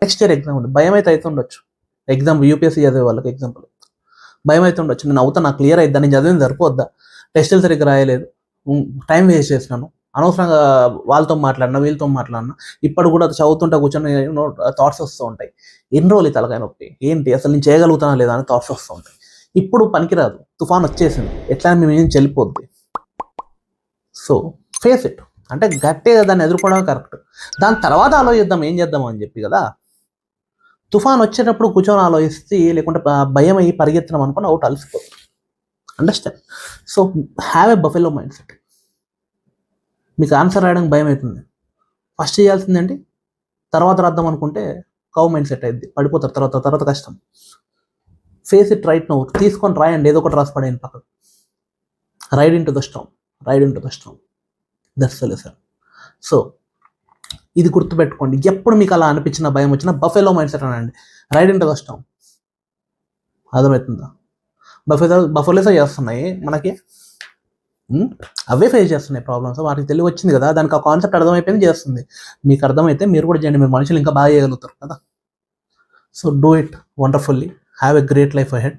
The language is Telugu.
నెక్స్ట్ ఇయర్ ఎగ్జామ్ ఉంది, భయం అయితే అవుతుండొచ్చు. ఎగ్జామ్ యూపీఎస్సీ చదివే వాళ్ళకి ఎగ్జాంపుల్ భయం అయితే ఉండొచ్చు, నేను అవుతా, నాకు క్లియర్ అయిద్దా, నేను చదివింది సరిపోద్దా, టెస్టులు సరిగ్గా రాయలేదు, టైం వేస్ట్ చేసినాను, అనవసరంగా వాళ్ళతో మాట్లాడినా వీళ్ళతో మాట్లాడినా, ఇప్పుడు కూడా చదువుతుంటా కూర్చొని థాట్స్ వస్తూ ఉంటాయి. ఎన్ని రోజులు తలకాయ నొప్పి, ఏంటి అసలు నేను చేయగలుగుతానా లేదా అని థాట్స్ వస్తూ ఉంటాయి. ఇప్పుడు పనికిరాదు, తుఫాన్ వచ్చేసింది, ఎట్లా మేము ఏం చెల్లిపోద్ది. సో ఫేస్ ఇట్, అంటే గట్టిగా దాన్ని ఎదుర్కోవడం కరెక్ట్. దాని తర్వాత ఆలోచిద్దాం ఏం చేద్దాం అని చెప్పి కదా. తుఫాన్ వచ్చేటప్పుడు కూర్చొని ఆలోచిస్తే, లేకుంటే భయం అయ్యి పరిగెత్తినాం అనుకుని అవుట్ అలసిపోతుంది. Understand? So have a buffalo mind set. మీకు ఆన్సర్ రాయడానికి భయం అవుతుంది, ఫస్ట్ చేయాల్సిందేంటి, తర్వాత రాద్దాం అనుకుంటే కౌ మైండ్ సెట్ అయింది, పడిపోతారు తర్వాత కష్టం. ఫేస్ ఇట్ రైట్ నౌ, తీసుకొని రాయండి, ఏదో ఒకటి రాసి పడేయండి పక్కకు. Ride into the storm, that's the lesson. So ఇది గుర్తుపెట్టుకోండి, ఎప్పుడు మీకు అలా అనిపించిన భయం వచ్చినా బఫెలో మైండ్ సెట్ అనండి, ride into the storm. అర్థమవుతుందా? బఫెలోసే చేస్తున్నాయి మనకి, అవే ఫేస్ చేస్తున్నాయి ప్రాబ్లమ్స్, వాటికి తెలివి వచ్చింది కదా, దానికి ఆ కాన్సెప్ట్ అర్థమైపోయింది, చేస్తుంది. మీకు అర్థమైతే మీరు కూడా చేయండి, మీరు మనుషులు ఇంకా బాగా చేయగలుగుతారు కదా. So do it wonderfully, have a great life ahead.